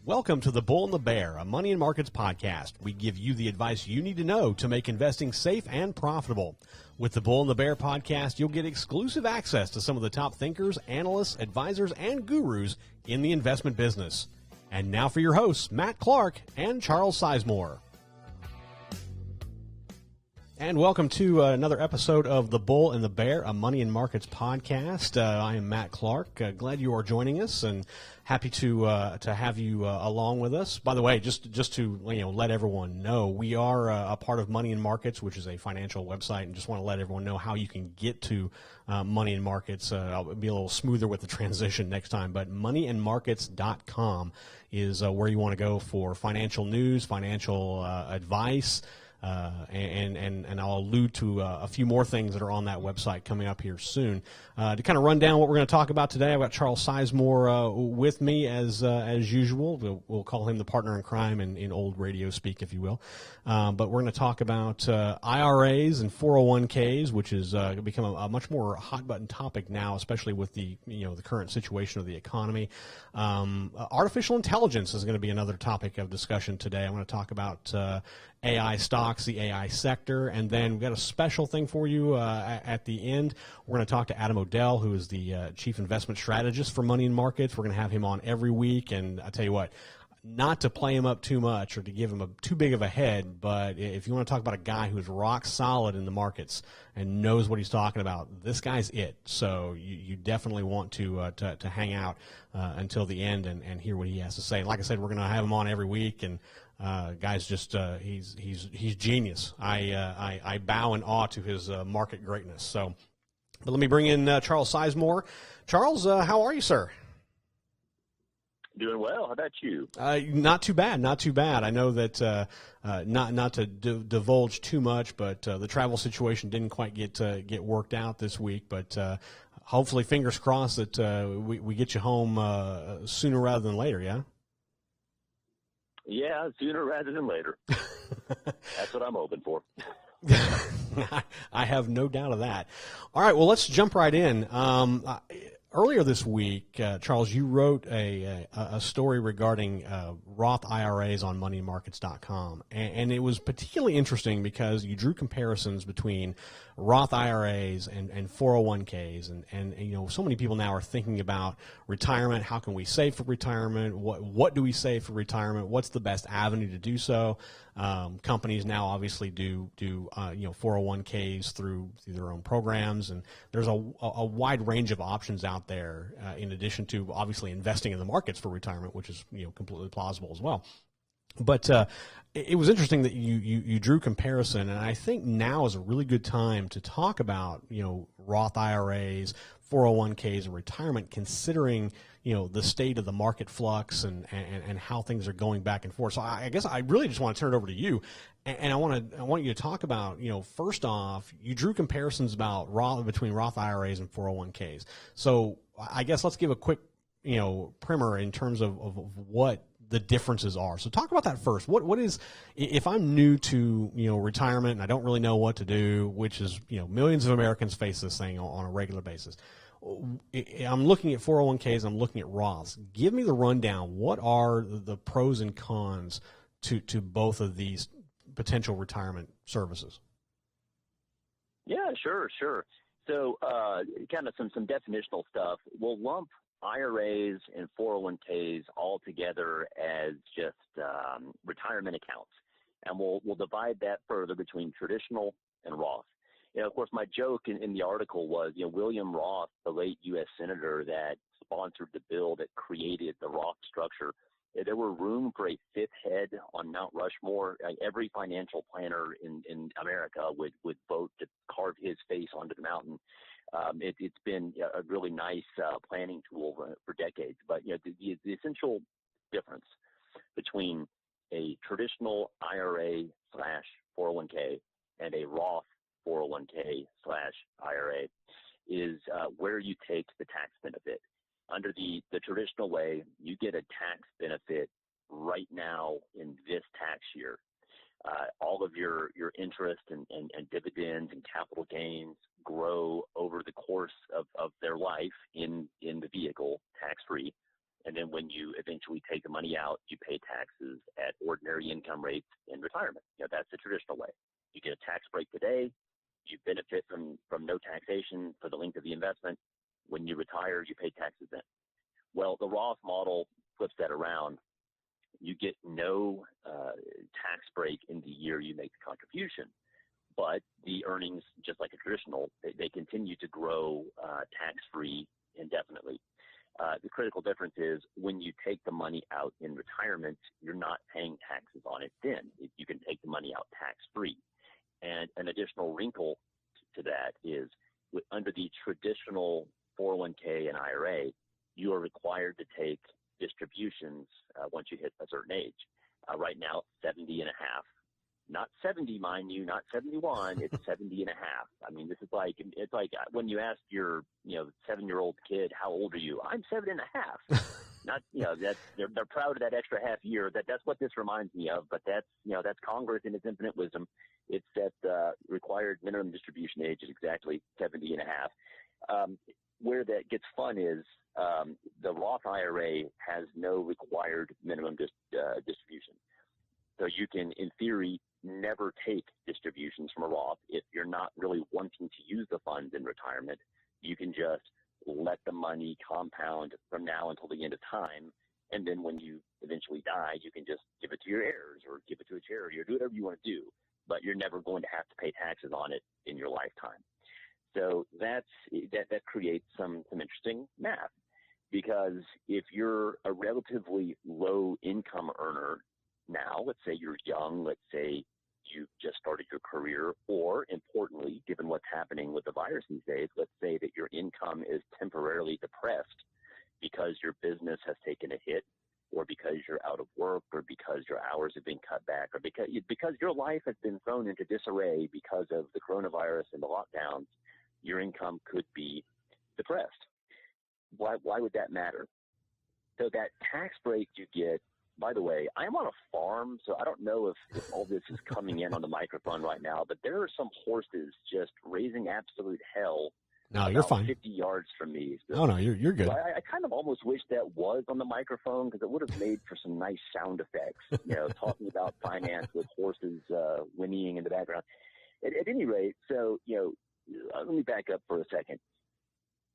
Welcome to The Bull and the Bear, a money and markets podcast. We give you the advice you need to know to make investing safe and profitable. With The Bull and the Bear podcast, you'll get exclusive access to some of the top thinkers, analysts, advisors, and gurus in the investment business. And now for your hosts, Matt Clark and Charles Sizemore. And welcome to another episode of The Bull and the Bear, a money and markets podcast. I am Matt Clark. Glad you are joining us, and happy to have you along with us. By the way, just to let everyone know, we are a part of Money and Markets, which is a financial website, and just want to let everyone know how you can get to Money and Markets. I'll be a little smoother with the transition next time, but moneyandmarkets.com is where you want to go for financial news, financial advice. And I'll allude to a few more things that are on that website coming up here soon. To kind of run down what we're going to talk about today, I've got Charles Sizemore with me as usual. We'll call him the partner in crime in old radio speak, if you will. But we're going to talk about IRAs and 401ks, which has become a much more hot button topic now, especially with the current situation of the economy. Artificial intelligence is going to be another topic of discussion today. I'm going to talk about AI stocks, the AI sector, and then we've got a special thing for you at the end. We're going to talk to Adam O'Dell, who is the Chief Investment Strategist for Money and Markets. We're going to have him on every week, and I tell you what, not to play him up too much or to give him too big of a head, but if you want to talk about a guy who's rock solid in the markets and knows what he's talking about, this guy's it. So you definitely want to hang out until the end and hear what he has to say. And like I said, we're going to have him on every week, and guy's just he's genius. I bow in awe to his market greatness. So, but let me bring in Charles Sizemore. Charles, how are you, sir? Doing well. How about you? Not too bad. Not too bad. I know that not to divulge too much, but the travel situation didn't quite get worked out this week. But hopefully, fingers crossed that we get you home sooner rather than later. Yeah. Yeah, sooner rather than later. That's what I'm hoping for. I have no doubt of that. All right, well, let's jump right in. Earlier this week, Charles, you wrote a story regarding Roth IRAs on moneymarkets.com, and it was particularly interesting because you drew comparisons between Roth IRAs and 401ks, and so many people now are thinking about retirement. How can we save for retirement? What do we save for retirement? What's the best avenue to do so? Companies now obviously do 401ks through their own programs, and there's a wide range of options out there in addition to obviously investing in the markets for retirement, which is completely plausible as well. But it was interesting that you drew comparison, and I think now is a really good time to talk about Roth IRAs, 401ks, and retirement, considering the state of the market flux and how things are going back and forth. So I guess I really just want to turn it over to you, and I want you to talk about first off, you drew comparisons between Roth IRAs and 401ks. So I guess let's give a quick primer in terms of what the differences are. So talk about that first. What is, if I'm new to retirement and I don't really know what to do, which is millions of Americans face this thing on a regular basis. I'm looking at 401ks, I'm looking at Roths. Give me the rundown. What are the pros and cons to both of these potential retirement services? Yeah, sure. So kind of some definitional stuff. We'll lump IRAs and 401ks all together as just retirement accounts, and we'll divide that further between traditional and Roth. Of course, my joke in the article was, William Roth, the late U.S. Senator that sponsored the bill that created the Roth structure, there were room for a fifth head on Mount Rushmore. Every financial planner in America would vote to carve his face onto the mountain. It's been a really nice planning tool for decades. But the essential difference between a traditional IRA/401k and a Roth 401k/IRA is where you take the tax benefit. Under the traditional way, you get a tax benefit right now in this tax year. All of your interest and dividends and capital gains grow over the course of their life in the vehicle, tax-free. And then when you eventually take the money out, you pay taxes at ordinary income rates in retirement. That's the traditional way. You get a tax break today. You benefit from no taxation for the length of the investment. When you retire, you pay taxes then. Well, the Roth model flips that around. You get no tax break in the year you make the contribution, but the earnings, just like a traditional, they continue to grow tax-free indefinitely. The critical difference is when you take the money out in retirement, you're not paying taxes on it then. You can take the money out tax-free. And an additional wrinkle to that is under the traditional 401k and IRA, you are required to take distributions once you hit a certain age. Right now, 70 and a half. Not 70, mind you, not 71, it's 70 and a half. I mean, it's like when you ask your, 7-year-old kid, how old are you? I'm 7 and a half. Not, that's, they're proud of that extra half year. That's what this reminds me of, but that's Congress in its infinite wisdom. It's that required minimum distribution age is exactly 70 and a half. Where that gets fun is the Roth IRA has no required minimum distribution. So you can, in theory, never take distributions from a Roth if you're not really wanting to use the funds in retirement. You can just let the money compound from now until the end of time, and then when you eventually die, you can just give it to your heirs or give it to a charity or do whatever you want to do, but you're never going to have to pay taxes on it in your lifetime. So that creates some interesting math, because if you're a relatively low income earner now, let's say you're young, let's say you just started your career, or importantly, given what's happening with the virus these days, let's say that your income is temporarily depressed because your business has taken a hit, or because you're out of work, or because your hours have been cut back, or because your life has been thrown into disarray because of the coronavirus and the lockdowns, your income could be depressed. Why would that matter? So that tax break you get, by the way, I'm on a farm, so I don't know if all this is coming in on the microphone right now, but there are some horses just raising absolute hell. No, you're fine. 50 yards from me. So, no, you're good. So I kind of almost wish that was on the microphone, because it would have made for some nice sound effects, talking about finance with horses whinnying in the background. At any rate, so, let me back up for a second.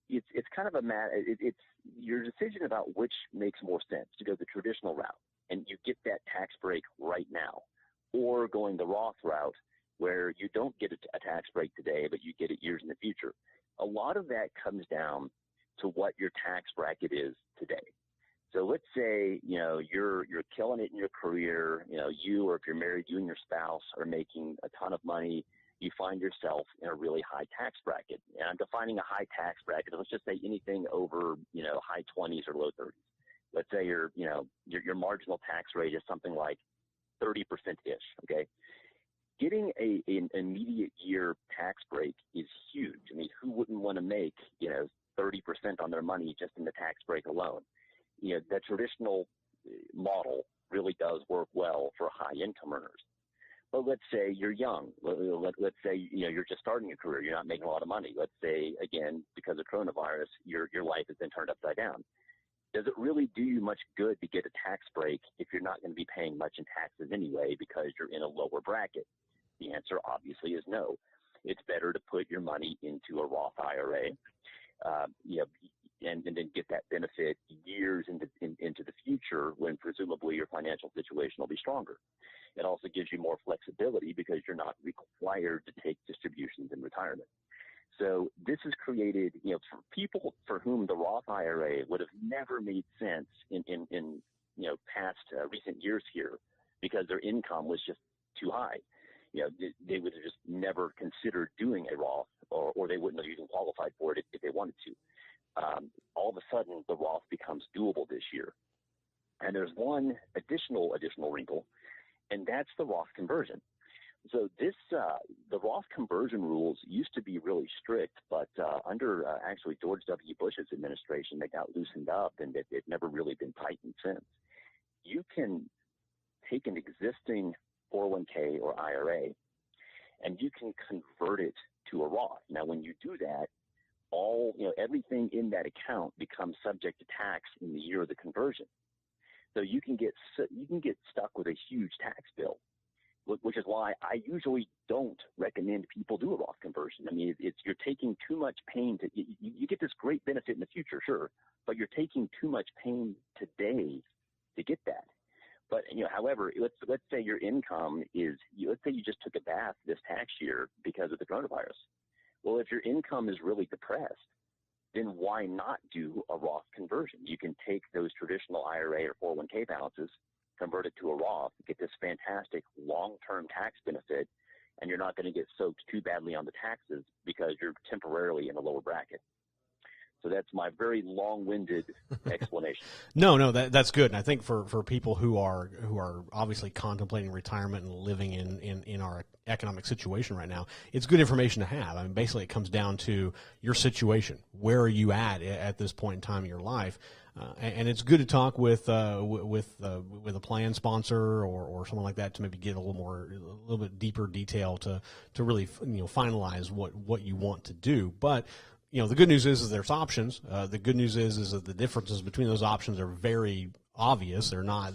It's kind of it's your decision about which makes more sense, to go the traditional route and you get that tax break right now, or going the Roth route where you don't get a tax break today, but you get it years in the future. A lot of that comes down to what your tax bracket is today. So let's say, you're killing it in your career, you, or if you're married, you and your spouse are making a ton of money. You find yourself in a really high tax bracket. And I'm defining a high tax bracket. Let's just say anything over, high 20s or low 30s. Let's say your marginal tax rate is something like 30%-ish, okay? Getting an immediate year tax break is huge. I mean, who wouldn't want to make, 30% on their money just in the tax break alone? The traditional model really does work well for high income earners. But let's say you're young. Let's say, you're just starting your career. You're not making a lot of money. Let's say, again, because of coronavirus, your life has been turned upside down. Does it really do you much good to get a tax break if you're not going to be paying much in taxes anyway because you're in a lower bracket? The answer obviously is no. It's better to put your money into a Roth IRA, and then get that benefit years into the future when presumably your financial situation will be stronger. It also gives you more flexibility because you're not required to take distributions in retirement. So this has created, for people for whom the Roth IRA would have never made sense in past recent years here, because their income was just too high. They would have just never considered doing a Roth, or they wouldn't have even qualified for it if they wanted to. All of a sudden, the Roth becomes doable this year. And there's one additional wrinkle, and that's the Roth conversion. So the Roth conversion rules used to be really strict, but under actually George W. Bush's administration, they got loosened up, and they've never really been tightened since. You can take an existing 401k or IRA, and you can convert it to a Roth. Now, when you do that, everything in that account becomes subject to tax in the year of the conversion. So you can get stuck with a huge tax bill, which is why I usually don't recommend people do a Roth conversion. I mean, you're taking too much pain you get this great benefit in the future, sure, but you're taking too much pain today to get that. But however, let's say your income let's say you just took a bath this tax year because of the coronavirus. Well, if your income is really depressed, then why not do a Roth conversion? You can take those traditional IRA or 401k balances, convert it to a Roth, get this fantastic long-term tax benefit, and you're not going to get soaked too badly on the taxes because you're temporarily in a lower bracket. So that's my very long-winded explanation. No, that's good. And I think for people who are obviously contemplating retirement and living in our economic situation right now, it's good information to have. I mean, basically, it comes down to your situation. Where are you at this point in time in your life? And it's good to talk with a plan sponsor or someone like that to maybe get a little bit deeper detail to really finalize what you want to do. But the good news is there's options. The good news is that the differences between those options are very obvious. They're not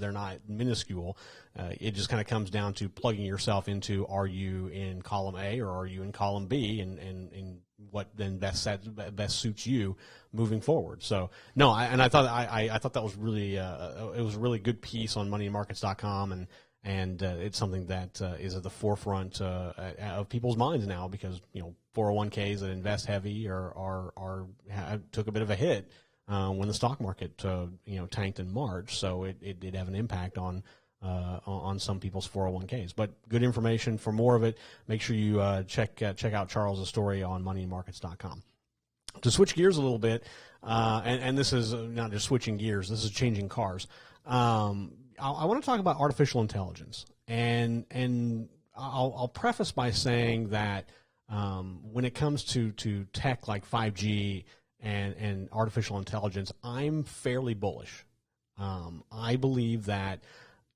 minuscule. It just kind of comes down to plugging yourself into, are you in column A or are you in column B, and what then best suits you moving forward. So no, I thought that was really it was a really good piece on moneyandmarkets.com, and it's something that is at the forefront of people's minds now, because 401ks that invest heavy took a bit of a hit when the stock market tanked in March, so it did have an impact on some people's 401ks. But good information. For more of it, make sure you check out Charles' story on moneyandmarkets.com. To switch gears a little bit, and this is not just switching gears, this is changing cars. I want to talk about artificial intelligence, and I'll preface by saying that when it comes to tech like 5G and artificial intelligence, I'm fairly bullish. I believe that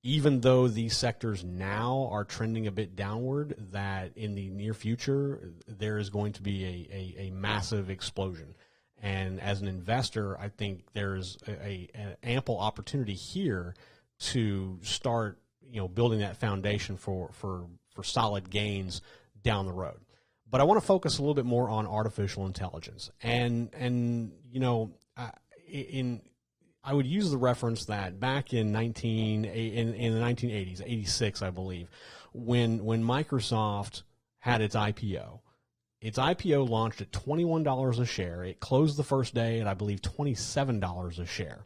even though these sectors now are trending a bit downward, that in the near future there is going to be a massive explosion. And as an investor, I think there's an ample opportunity here to start, building that foundation for solid gains down the road. But I want to focus a little bit more on artificial intelligence, and I would use the reference that back in the 1980s, 86, I believe, when Microsoft had its IPO. Its IPO launched at $21 a share. It closed the first day at, I believe, $27 a share.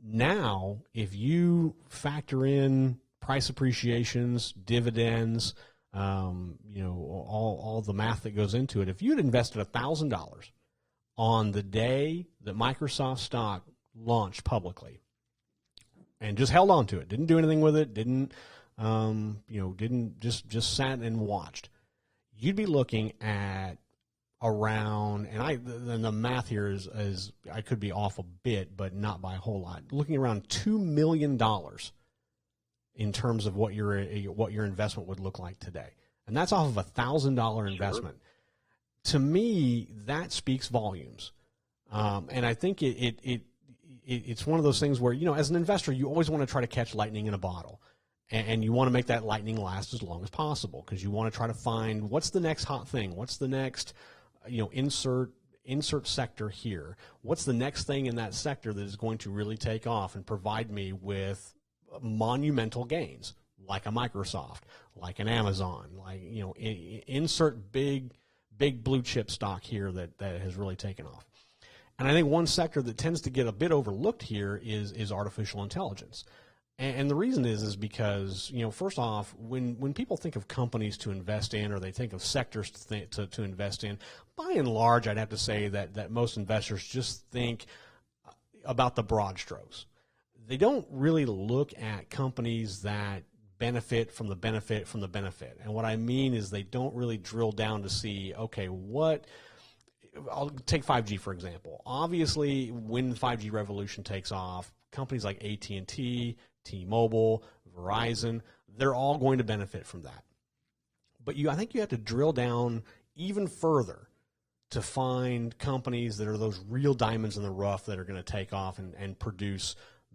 Now, if you factor in price appreciations, dividends, all the math that goes into it, if you had invested $1,000 on the day that Microsoft stock launched publicly and just held on to it, didn't do anything with it, didn't just sat and watched, you'd be looking at around, and the math here is I could be off a bit, but not by a whole lot, looking around $2 million in terms of what your investment would look like today. And that's off of a $1,000 investment. Sure. To me, that speaks volumes. And I think it's one of those things where, as an investor, you always want to try to catch lightning in a bottle. And you want to make that lightning last as long as possible, because you want to try to find what's the next hot thing, what's the next, insert sector here, what's the next thing in that sector that is going to really take off and provide me with monumental gains, like a Microsoft, like an Amazon, like, insert big blue chip stock here that has really taken off. And I think one sector that tends to get a bit overlooked here is artificial intelligence. And the reason is because, first off, when people think of companies to invest in, or they think of sectors to invest in, by and large, I'd have to say that most investors just think about the broad strokes. They don't really look at companies that benefit from the benefit from the benefit. And what I mean is they don't really drill down to see, okay, I'll take 5G, for example. Obviously, when the 5G revolution takes off, companies like AT&T, T-Mobile, Verizon, they're all going to benefit from that. But I think you have to drill down even further to find companies that are those real diamonds in the rough that are going to take off and produce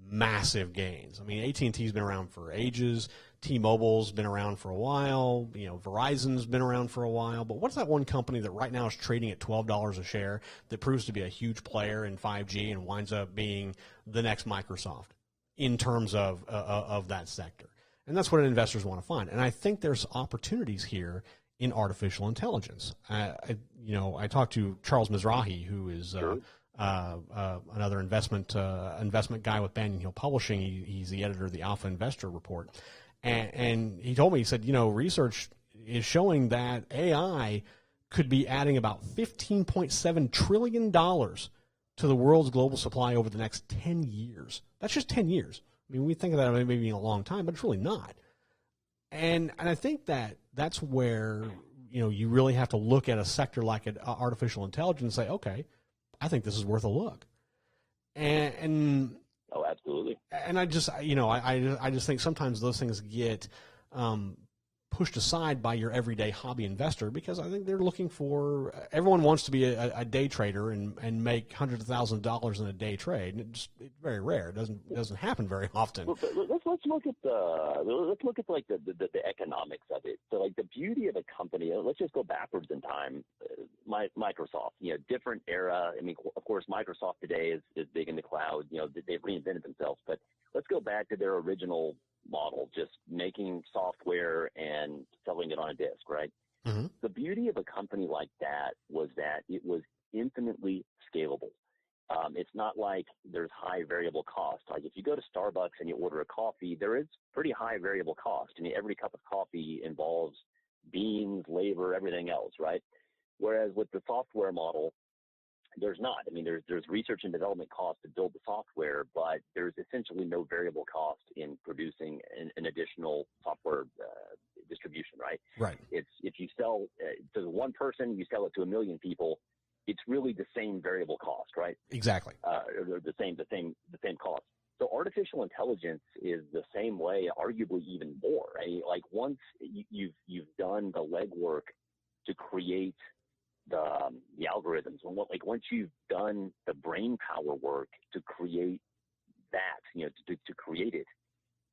massive gains. I mean, AT&T's been around for ages. T-Mobile's been around for a while. Verizon's been around for a while. But what's that one company that right now is trading at $12 a share that proves to be a huge player in 5G and winds up being the next Microsoft in terms of that sector? And that's what investors want to find. And I think there's opportunities here in artificial intelligence. I talked to Charles Mizrahi, who is another investment guy with Banyan Hill Publishing. He's the editor of the Alpha Investor Report. And he told me, he said, research is showing that AI could be adding about $15.7 trillion to the world's global supply over the next 10 years. That's just 10 years. I mean, we think of that maybe being a long time, but it's really not. And I think that's where, you really have to look at a sector like artificial intelligence and say, okay, I think this is worth a look. And oh, absolutely. And I just, I just think sometimes those things get pushed aside by your everyday hobby investor, because I think they're looking for, everyone wants to be a day trader and make hundreds of thousands of dollars in a day trade. And it's very rare. It doesn't happen very often. Let's look at the economics of it. So like the beauty of a company, let's just go backwards in time. Microsoft, different era. I mean, of course, Microsoft today is big in the cloud. They've reinvented themselves, but let's go back to their original model, just making software and selling it on a disk, right? Mm-hmm. The beauty of a company like that was that it was infinitely scalable. It's not like there's high variable cost. Like if you go to Starbucks and you order a coffee, there is pretty high variable cost. I mean, every cup of coffee involves beans, labor, everything else, right? Whereas with the software model, there's not. I mean, there's research and development costs to build the software, but there's essentially no variable cost in producing an additional software distribution, right? Right. It's if you sell to one person, you sell it to 1 million people, it's really the same variable cost, right? Exactly. The same cost. So artificial intelligence is the same way, arguably even more, right? Like once you've done the legwork to create the algorithms, once you've done the brain power work to create that, to create it,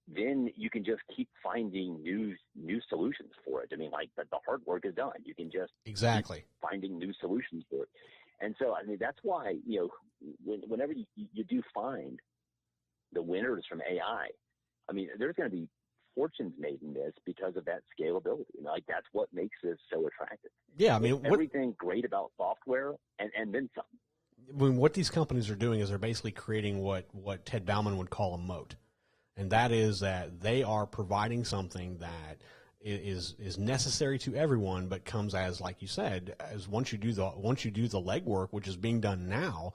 then you can just keep finding new solutions for it. I mean, like the hard work is done. You can just keep finding new solutions for it. And so, I mean, that's why, whenever you do find the winners from AI, I mean, there's going to be fortunes made in this because of that scalability. Like that's what makes this so attractive. Yeah, I mean, everything great about software and then some. I mean, what these companies are doing is they're basically creating what Ted Bauman would call a moat. And that is that they are providing something that is necessary to everyone, but comes as, like you said, as once you do the legwork, which is being done now.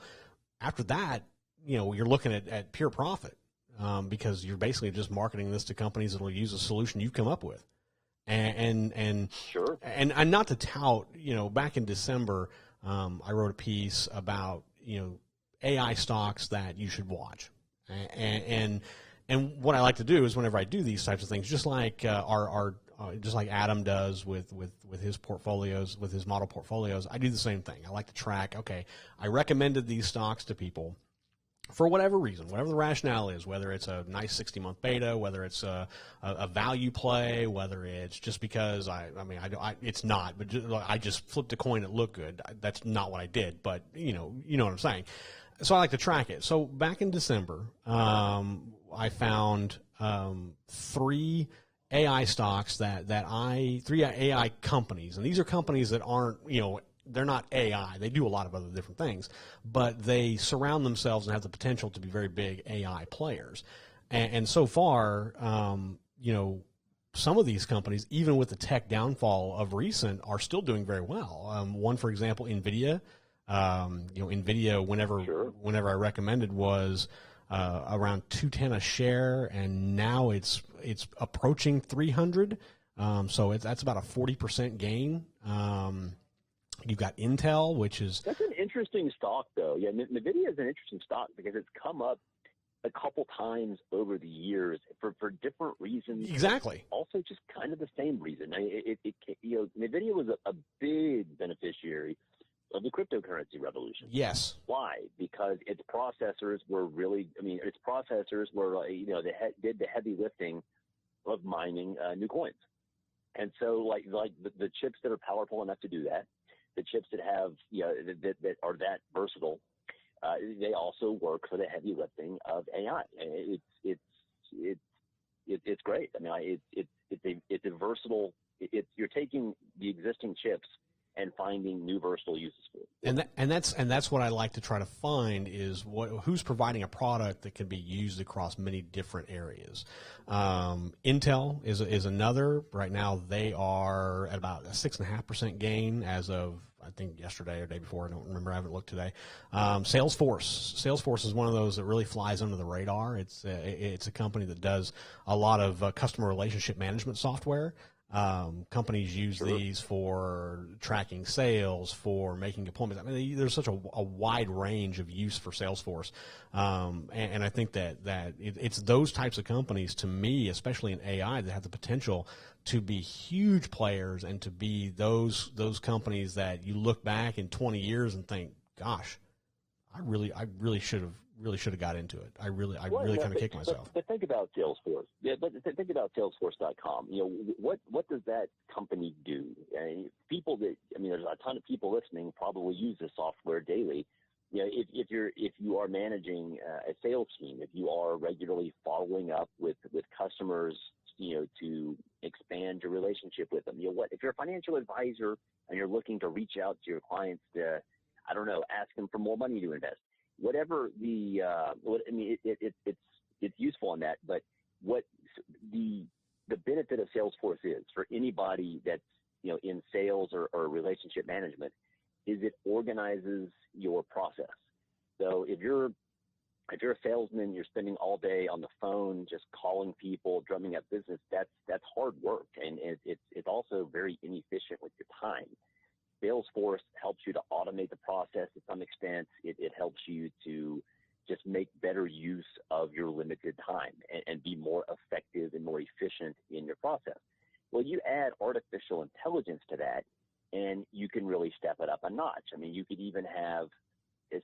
After that, you're looking at pure profit, because you're basically just marketing this to companies that will use a solution you've come up with. And sure. And not to tout, back in December, I wrote a piece about AI stocks that you should watch, and what I like to do is whenever I do these types of things, just like just like Adam does with his portfolios, with his model portfolios, I do the same thing. I like to track, okay, I recommended these stocks to people for whatever reason, whatever the rationale is, whether it's a nice 60-month beta, whether it's a value play, whether it's just because it's not, but I just flipped a coin, it looked good. That's not what I did, but you know what I'm saying. So I like to track it. So back in December, I found 3 AI stocks three AI companies, and these are companies that aren't, they're not AI. They do a lot of other different things, but they surround themselves and have the potential to be very big AI players. And so far, some of these companies, even with the tech downfall of recent, are still doing very well. One, for example, NVIDIA. NVIDIA, whenever I recommended, was around $210 a share, and now it's approaching 300. So that's about a 40% gain. You've got Intel, which is... That's an interesting stock, though. Yeah, NVIDIA is an interesting stock because it's come up a couple times over the years for different reasons. Exactly. Also just kind of the same reason. NVIDIA was a big beneficiary of the cryptocurrency revolution. Yes. Why? Because its processors were they did the heavy lifting of mining new coins. And so like the chips that are powerful enough to do that, the chips that have, that are that versatile, they also work for the heavy lifting of AI. It's great. I mean, it's a versatile. You're taking the existing chips and finding new versatile uses for it. And that's what I like to try to find is who's providing a product that can be used across many different areas. Intel is another. Right now they are at about a 6.5% gain as of, I think, yesterday or day before. I don't remember. I haven't looked today. Salesforce is one of those that really flies under the radar. It's a company that does a lot of customer relationship management software. Companies use these for tracking sales, for making appointments. I mean, there's such a wide range of use for Salesforce, and I think that it's those types of companies, to me, especially in AI, that have the potential to be huge players and to be those companies that you look back in 20 years and think, gosh, I really should have got into it. I really kind of kicked myself. But think about Salesforce. Yeah, but think about Salesforce.com. What does that company do? There's a ton of people listening probably use this software daily. If you are managing a sales team, if you are regularly following up with customers, to expand your relationship with them, if you're a financial advisor and you're looking to reach out to your clients to, I don't know, ask them for more money to invest. Whatever it's useful in that, but what the benefit of Salesforce is for anybody that's, in sales or relationship management is it organizes your process. So if you're a salesman, you're spending all day on the phone, just calling people, drumming up business, that's hard work. And it's also very inefficient with your time. Salesforce helps you to automate the process to some extent. It helps you to just make better use of your limited time and be more effective and more efficient in your process. Well, you add artificial intelligence to that, and you can really step it up a notch. I mean, you could even have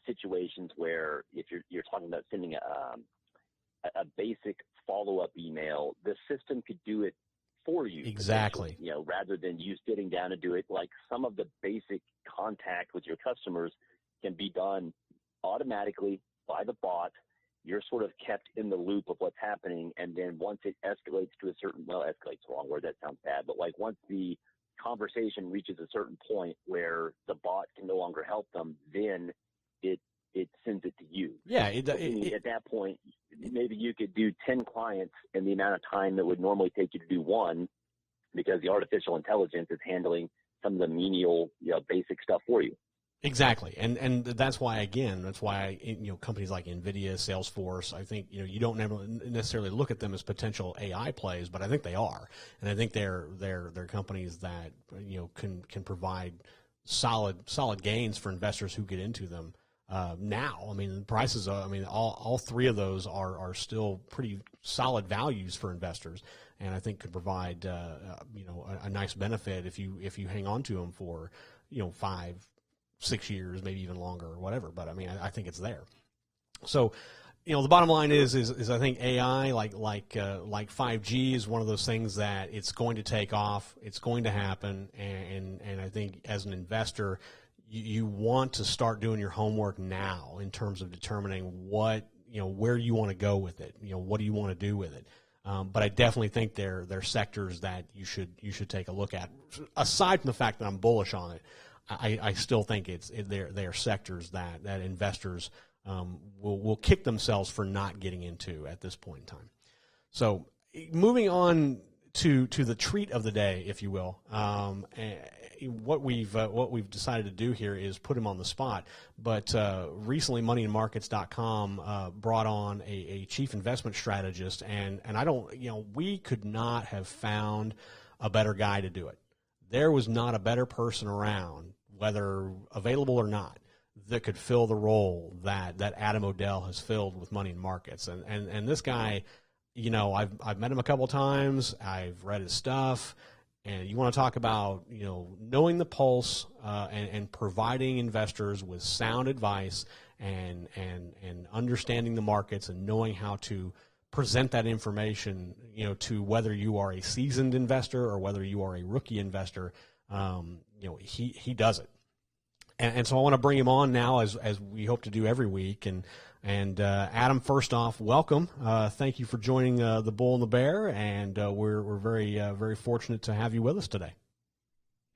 situations where if you're talking about sending a basic follow-up email, the system could do it for you. Exactly. Rather than you sitting down to do it. Like some of the basic contact with your customers can be done automatically by the bot. You're sort of kept in the loop of what's happening. And then once it escalates to escalate's the wrong word. That sounds bad. But like once the conversation reaches a certain point where the bot can no longer help them, then it sends it to you. Yeah. At that point, maybe you could do 10 clients in the amount of time that would normally take you to do one, because the artificial intelligence is handling some of the menial, basic stuff for you. Exactly. And that's why companies like NVIDIA, Salesforce, I think, you don't necessarily look at them as potential AI plays, but I think they are. And I think they're companies that, can provide solid gains for investors who get into them. Now, I mean, prices, all three of those are still pretty solid values for investors, and I think could provide, a nice benefit if you hang on to them for, 5-6 years, maybe even longer or whatever. But I mean, I think it's there. So, the bottom line is I think AI, like 5G, is one of those things that it's going to take off. It's going to happen, and I think as an investor, you want to start doing your homework now in terms of determining where you want to go with it. What do you want to do with it? But I definitely think they're sectors that you should take a look at. Aside from the fact that I'm bullish on it, I still think they're sectors that investors will kick themselves for not getting into at this point in time. So moving on to the treat of the day, if you will. What we've decided to do here is put him on the spot. But recently, moneyandmarkets.com brought on a chief investment strategist, and we could not have found a better guy to do it. There was not a better person around, whether available or not, that could fill the role that Adam O'Dell has filled with Money and Markets. And this guy, I've met him a couple of times. I've read his stuff. And you want to talk about, knowing the pulse and providing investors with sound advice and understanding the markets and knowing how to present that information, to whether you are a seasoned investor or whether you are a rookie investor. He does it. And so I want to bring him on now, as we hope to do every week. And Adam, first off, welcome. Thank you for joining the Bull and the Bear, and we're very fortunate to have you with us today.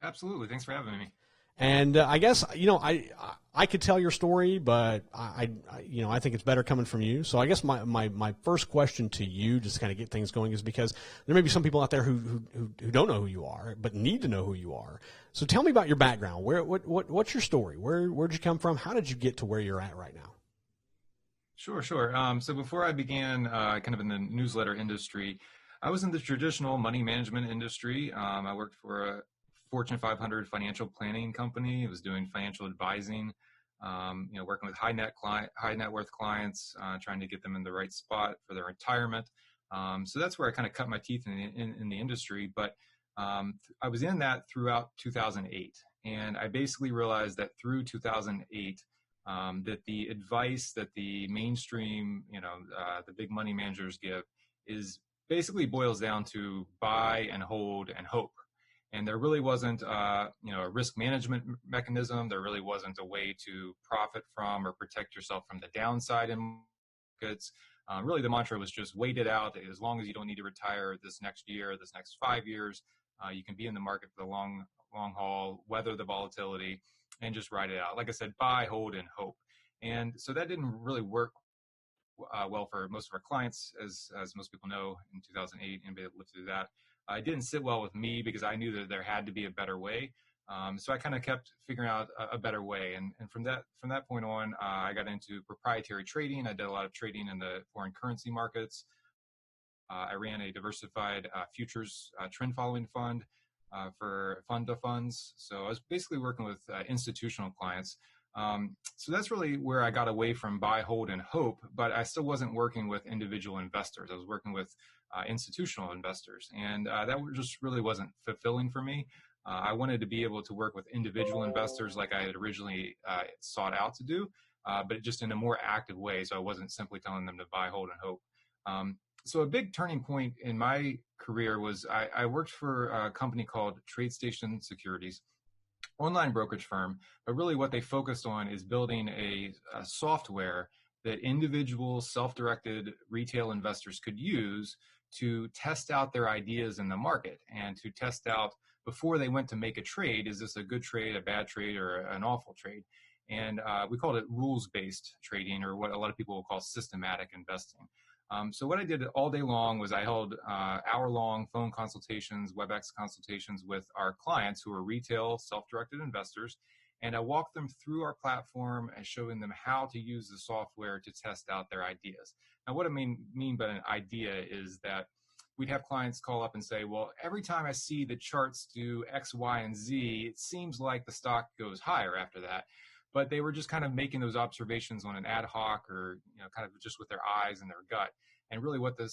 Absolutely, thanks for having me. And I guess I could tell your story, but I think it's better coming from you. So I guess my first question to you, just to kind of get things going, is because there may be some people out there who don't know who you are, but need to know who you are. So tell me about your background. What's your story? Where'd you come from? How did you get to where you're at right now? Sure. So before I began kind of in the newsletter industry, I was in the traditional money management industry. I worked for a Fortune 500 financial planning company. I was doing financial advising, working with high net worth clients, trying to get them in the right spot for their retirement. So that's where I kind of cut my teeth in the industry. But I was in that throughout 2008, and I basically realized that through 2008. That the advice that the mainstream, the big money managers give is basically boils down to buy and hold and hope. And there really wasn't, a risk management mechanism. There really wasn't a way to profit from or protect yourself from the downside in markets. Really, the mantra was just wait it out. As long as you don't need to retire this next year, this next 5 years, you can be in the market for the long haul, weather the volatility, and just ride it out. Like I said, buy, hold, and hope. And so that didn't really work well for most of our clients, as most people know, in 2008, anybody that lived through that. It didn't sit well with me because I knew that there had to be a better way. So I kind of kept figuring out a better way. And from that point on, I got into proprietary trading. I did a lot of trading in the foreign currency markets. I ran a diversified futures trend following fund. For fund of funds. So I was basically working with institutional clients. So that's really where I got away from buy, hold, and hope, but I still wasn't working with individual investors. I was working with institutional investors, and that just really wasn't fulfilling for me. I wanted to be able to work with individual investors like I had originally sought out to do, but just in a more active way. So I wasn't simply telling them to buy, hold, and hope. So a big turning point in my career was I worked for a company called TradeStation Securities, online brokerage firm, but really what they focused on is building a software that individual self-directed retail investors could use to test out their ideas in the market and to test out before they went to make a trade, is this a good trade, a bad trade, or an awful trade? And we called it rules-based trading, or what a lot of people will call systematic investing. So what I did all day long was I held hour-long phone consultations, WebEx consultations with our clients who are retail self-directed investors, and I walked them through our platform and showing them how to use the software to test out their ideas. Now, what I mean by an idea is that we'd have clients call up and say, well, every time I see the charts do X, Y, and Z, it seems like the stock goes higher after that. But they were just kind of making those observations on an ad hoc or, kind of just with their eyes and their gut. And really what the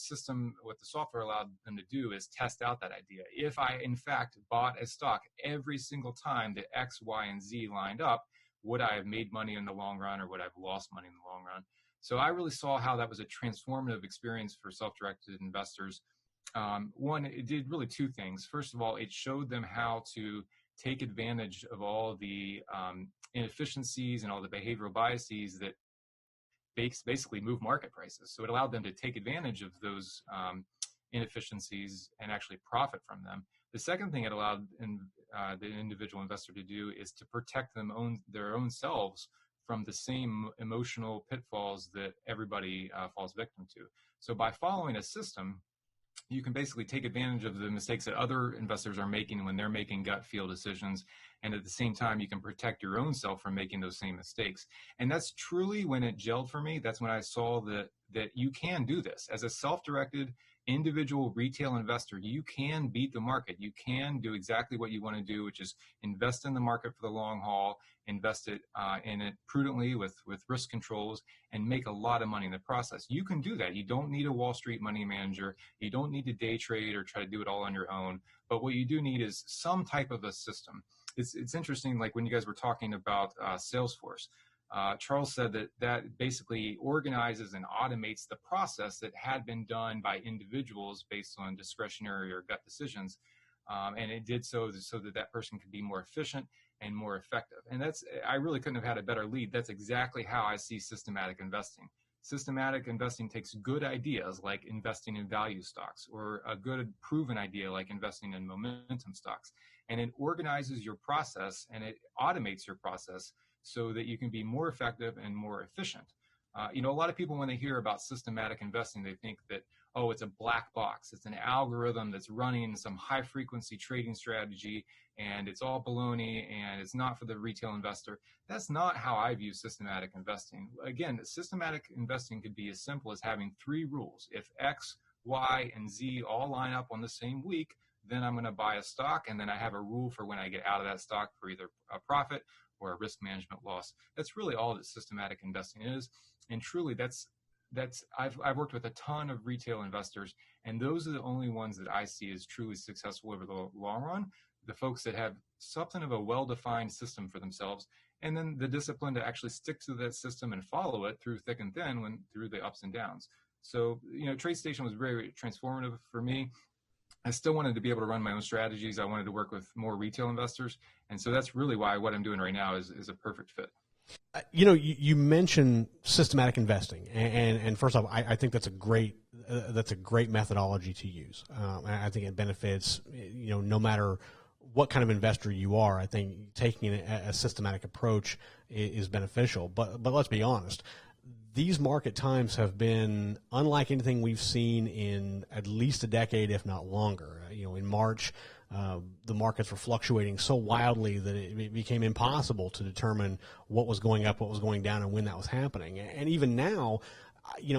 software allowed them to do is test out that idea. If I, in fact, bought a stock every single time that X, Y, and Z lined up, would I have made money in the long run or would I have lost money in the long run? So I really saw how that was a transformative experience for self-directed investors. One, it did really two things. First of all, it showed them how to take advantage of all the inefficiencies and all the behavioral biases that basically move market prices. So it allowed them to take advantage of those inefficiencies and actually profit from them. The second thing it allowed the individual investor to do is to protect their own selves from the same emotional pitfalls that everybody falls victim to. So by following a system, you can basically take advantage of the mistakes that other investors are making when they're making gut feel decisions And at the same time, you can protect your own self from making those same mistakes. And that's truly when it gelled for me. That's when I saw that you can do this. As a self-directed individual retail investor, you can beat the market. You can do exactly what you want to do, which is invest in the market for the long haul, invest it in it prudently with risk controls, and make a lot of money in the process. You can do that. You don't need a Wall Street money manager. You don't need to day trade or try to do it all on your own. But what you do need is some type of a system. It's interesting, like when you guys were talking about Salesforce, Charles said that basically organizes and automates the process that had been done by individuals based on discretionary or gut decisions. And it did so that person could be more efficient and more effective. And I really couldn't have had a better lead. That's exactly how I see systematic investing. Systematic investing takes good ideas like investing in value stocks, or a good proven idea like investing in momentum stocks. And it organizes your process and it automates your process so that you can be more effective and more efficient. A lot of people, when they hear about systematic investing, they think that, oh, it's a black box. It's an algorithm that's running some high frequency trading strategy and it's all baloney and it's not for the retail investor. That's not how I view systematic investing. Again, systematic investing could be as simple as having 3 rules. If X, Y, and Z all line up on the same week, then I'm going to buy a stock, and then I have a rule for when I get out of that stock for either a profit or a risk management loss. That's really all that systematic investing is. And truly, I've worked with a ton of retail investors, and those are the only ones that I see as truly successful over the long run. The folks that have something of a well-defined system for themselves, and then the discipline to actually stick to that system and follow it through thick and thin, through the ups and downs. So, TradeStation was very transformative for me. I still wanted to be able to run my own strategies. I wanted to work with more retail investors. And so that's really why what I'm doing right now is a perfect fit. You mentioned systematic investing, and first off, I think that's a great methodology to use. I think it benefits, no matter what kind of investor you are. I think taking a systematic approach is beneficial. But let's be honest. These market times have been unlike anything we've seen in at least a decade, if not longer. In March, the markets were fluctuating so wildly that it became impossible to determine what was going up, what was going down, and when that was happening. And even now,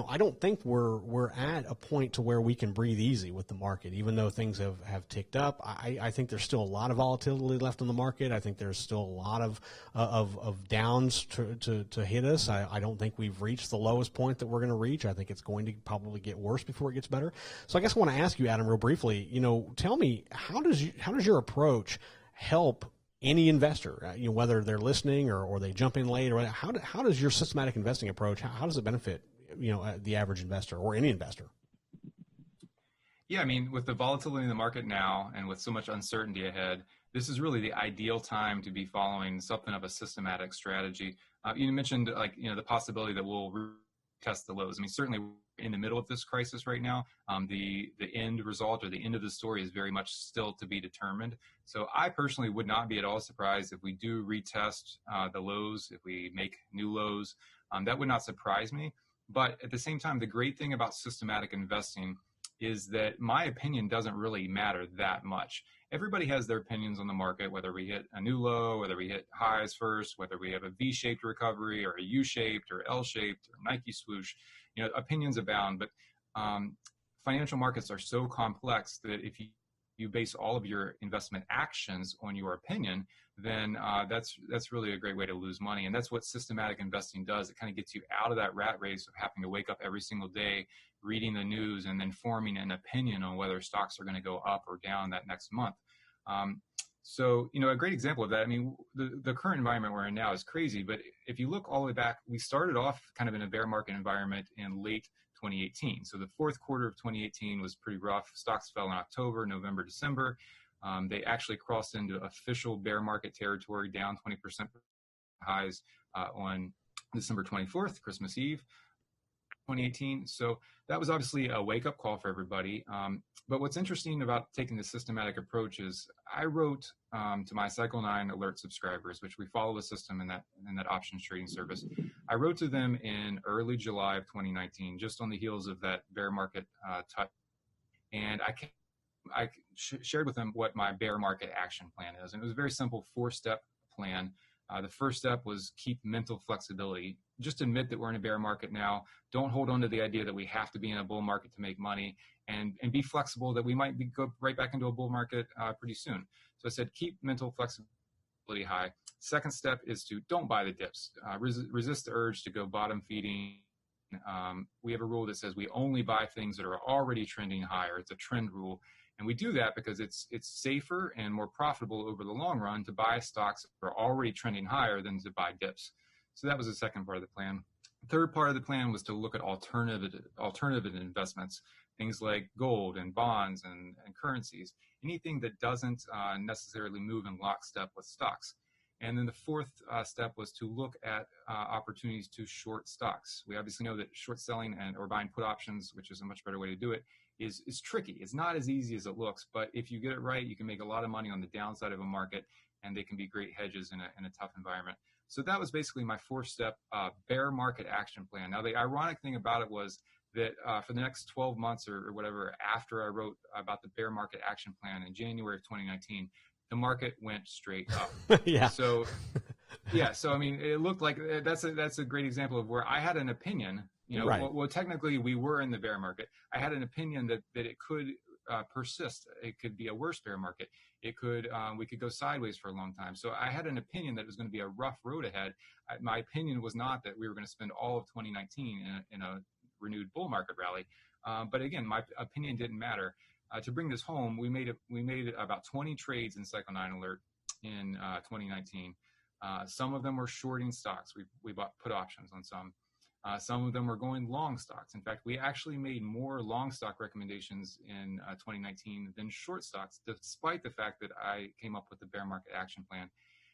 I don't think we're at a point to where we can breathe easy with the market, even though things have ticked up. I think there's still a lot of volatility left in the market. I think there's still a lot of downs to hit us. I don't think we've reached the lowest point that we're going to reach. I think it's going to probably get worse before it gets better. So I guess I want to ask you, Adam, real briefly, tell me, how does your approach help any investor, whether they're listening or they jump in late, or how does your systematic investing approach, how does it benefit the average investor or any investor? Yeah, with the volatility in the market now and with so much uncertainty ahead, this is really the ideal time to be following something of a systematic strategy. You mentioned the possibility that we'll test the lows. Certainly in the middle of this crisis right now, the end result or the end of the story is very much still to be determined. So I personally would not be at all surprised if we do retest the lows, if we make new lows. That would not surprise me. But at the same time, the great thing about systematic investing is that my opinion doesn't really matter that much. Everybody has their opinions on the market, whether we hit a new low, whether we hit highs first, whether we have a V-shaped recovery or a U-shaped or L-shaped or Nike swoosh. Opinions abound, but financial markets are so complex that if you base all of your investment actions on your opinion, then that's really a great way to lose money. And that's what systematic investing does. It kind of gets you out of that rat race of having to wake up every single day, reading the news, and then forming an opinion on whether stocks are going to go up or down that next month. So, a great example of that, the current environment we're in now is crazy, but if you look all the way back, we started off kind of in a bear market environment in late 2018. So the fourth quarter of 2018 was pretty rough. Stocks fell in October, November, December. They actually crossed into official bear market territory, down 20% highs on December 24th, Christmas Eve, 2018. So that was obviously a wake-up call for everybody. But what's interesting about taking the systematic approach is I wrote to my Cycle 9 alert subscribers, which we follow a system in that options trading service. I wrote to them in early July of 2019, just on the heels of that bear market touch. And I came I shared with them what my bear market action plan is. And it was a very simple 4-step plan. The first step was keep mental flexibility. Just admit that we're in a bear market now. Don't hold on to the idea that we have to be in a bull market to make money, and be flexible that we might go right back into a bull market pretty soon. So I said, keep mental flexibility high. Second step is to don't buy the dips. Resist the urge to go bottom feeding. We have a rule that says we only buy things that are already trending higher. It's a trend rule. And we do that because it's safer and more profitable over the long run to buy stocks that are already trending higher than to buy dips. So that was the second part of the plan. The third part of the plan was to look at alternative investments, things like gold and bonds and currencies, anything that doesn't necessarily move in lockstep with stocks. And then the fourth step was to look at opportunities to short stocks. We obviously know that short selling or buying put options, which is a much better way to do it, is tricky. It's not as easy as it looks, but if you get it right, you can make a lot of money on the downside of a market, and they can be great hedges in a tough environment. So that was basically my 4-step bear market action plan. Now, the ironic thing about it was that for the next 12 months or whatever, after I wrote about the bear market action plan in January of 2019, the market went straight up. Yeah. So, yeah. So, I mean, it looked like that's a great example of where I had an opinion. Right. Well, technically we were in the bear market. I had an opinion that it could persist. It could be a worse bear market. It could, we could go sideways for a long time. So I had an opinion that it was going to be a rough road ahead. My opinion was not that we were going to spend all of 2019 in a renewed bull market rally. But again, my opinion didn't matter. To bring this home, we made about 20 trades in Cycle 9 Alert in 2019. Some of them were shorting stocks. We bought put options on some. Some of them were going long stocks. In fact, we actually made more long stock recommendations in 2019 than short stocks, despite the fact that I came up with the bear market action plan.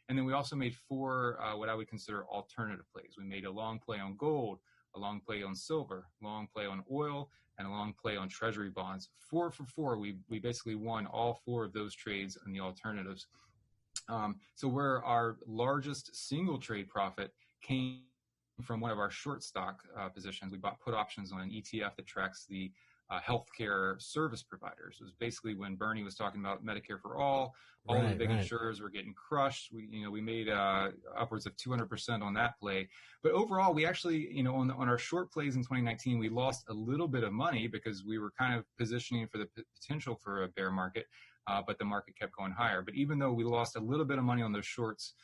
And then we also made 4 what I would consider alternative plays. We made a long play on gold, a long play on silver, long play on oil, and a long play on treasury bonds. 4 for 4, we basically won all 4 of those trades in the alternatives. So where our largest single trade profit came from one of our short stock positions, we bought put options on an ETF that tracks the healthcare service providers. It was basically when Bernie was talking about Medicare for all the big insurers were getting crushed. We made upwards of 200% on that play. But overall, we actually, on our short plays in 2019, we lost a little bit of money because we were kind of positioning for the potential for a bear market, but the market kept going higher. But even though we lost a little bit of money on those shorts,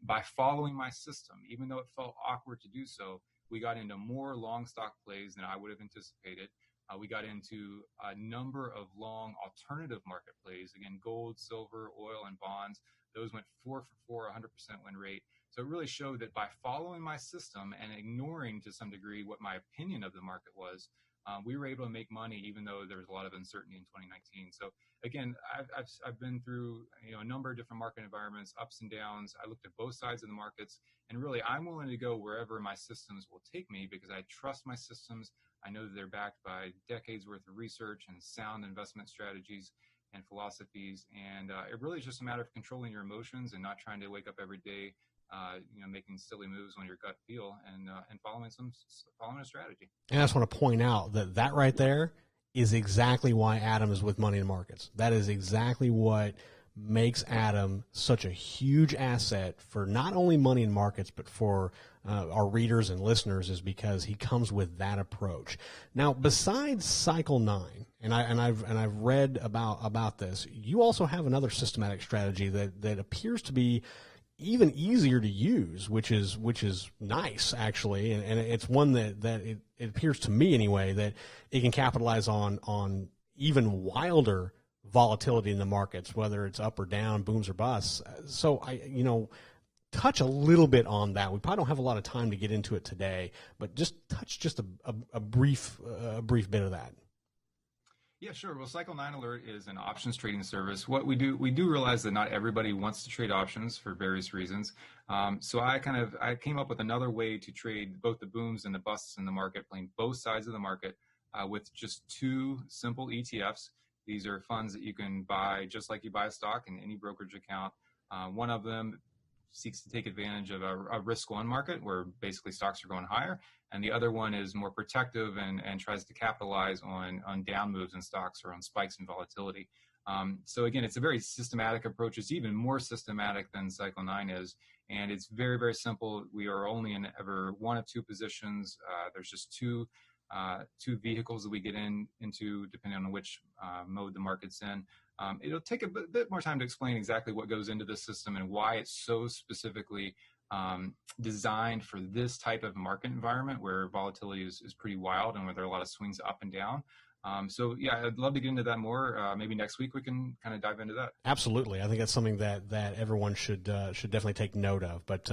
by following my system, even though it felt awkward to do so, we got into more long stock plays than I would have anticipated. We got into a number of long alternative market plays. Again, gold, silver, oil, and bonds. Those went 4 for 4, 100% win rate. So it really showed that by following my system and ignoring to some degree what my opinion of the market was, we were able to make money even though there was a lot of uncertainty in 2019. So again, I've been through a number of different market environments, ups and downs. I looked at both sides of the markets, and really I'm willing to go wherever my systems will take me because I trust my systems. I know that they're backed by decades worth of research and sound investment strategies and philosophies. And it really is just a matter of controlling your emotions and not trying to wake up every day making silly moves on your gut feel and following a strategy. And I just want to point out that right there is exactly why Adam is with Money in Markets. That is exactly what makes Adam such a huge asset for not only Money in Markets, but for our readers and listeners, is because he comes with that approach. Now, besides Cycle 9, and I've read about this, you also have another systematic strategy that appears to be even easier to use, which is nice actually, and it's one that it appears to me anyway that it can capitalize on even wilder volatility in the markets, whether it's up or down, booms or busts. So touch a little bit on that. We probably don't have a lot of time to get into it today, but just touch just a brief bit of that. Yeah, sure. Well, Cycle 9 Alert is an options trading service. What we do realize that not everybody wants to trade options for various reasons. So I came up with another way to trade both the booms and the busts in the market, playing both sides of the market with just 2 simple ETFs. These are funds that you can buy just like you buy a stock in any brokerage account. One of them seeks to take advantage of a risk-on market where basically stocks are going higher, and the other one is more protective and tries to capitalize on down moves in stocks or on spikes in volatility. So again, it's a very systematic approach. It's even more systematic than Cycle 9 is, and it's very, very simple. We are only in ever one of two positions. There's just two vehicles that we get into depending on which mode the market's in. It'll take a bit more time to explain exactly what goes into this system and why it's so specifically designed for this type of market environment where volatility is pretty wild and where there are a lot of swings up and down. So yeah, I'd love to get into that more. Maybe next week we can kind of dive into that. Absolutely, I think that's something that everyone should definitely take note of. But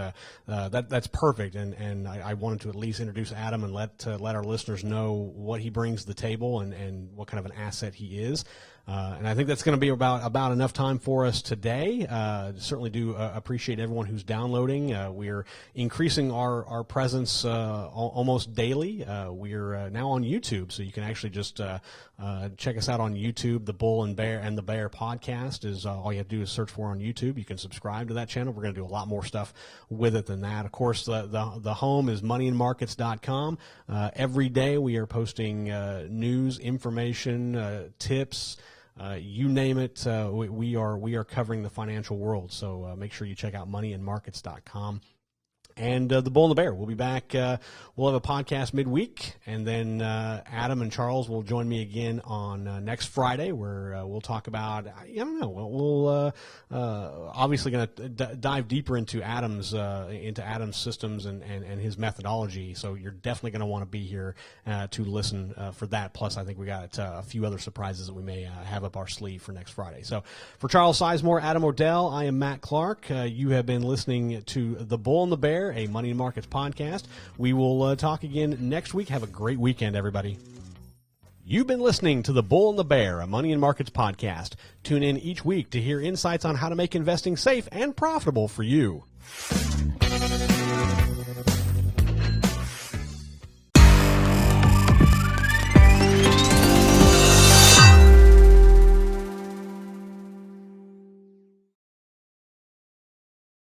that's perfect, and I wanted to at least introduce Adam and let our listeners know what he brings to the table and what kind of an asset he is. And I think that's going to be about enough time for us today. Certainly do appreciate everyone who's downloading. We're increasing our presence almost daily. We're now on YouTube, so you can actually just check us out on YouTube. The Bull and the Bear podcast is all you have to do is search for on YouTube. You can subscribe to that channel. We're going to do a lot more stuff with it than that. Of course, the home is moneyandmarkets.com. Every day we are posting news, information, tips. You name it, we are covering the financial world. So make sure you check out moneyandmarkets.com. And the Bull and the Bear. We'll be back. We'll have a podcast midweek, and then Adam and Charles will join me again on next Friday, where we'll talk about, I don't know, we'll obviously going to dive deeper into Adam's systems and his methodology. So you're definitely going to want to be here to listen for that. Plus, I think we got a few other surprises that we may have up our sleeve for next Friday. So for Charles Sizemore, Adam O'Dell, I am Matt Clark. You have been listening to The Bull and the Bear, a Money and Markets podcast. We will talk again next week. Have a great weekend, everybody. You've been listening to The Bull and the Bear, a Money and Markets podcast. Tune in each week to hear insights on how to make investing safe and profitable for you.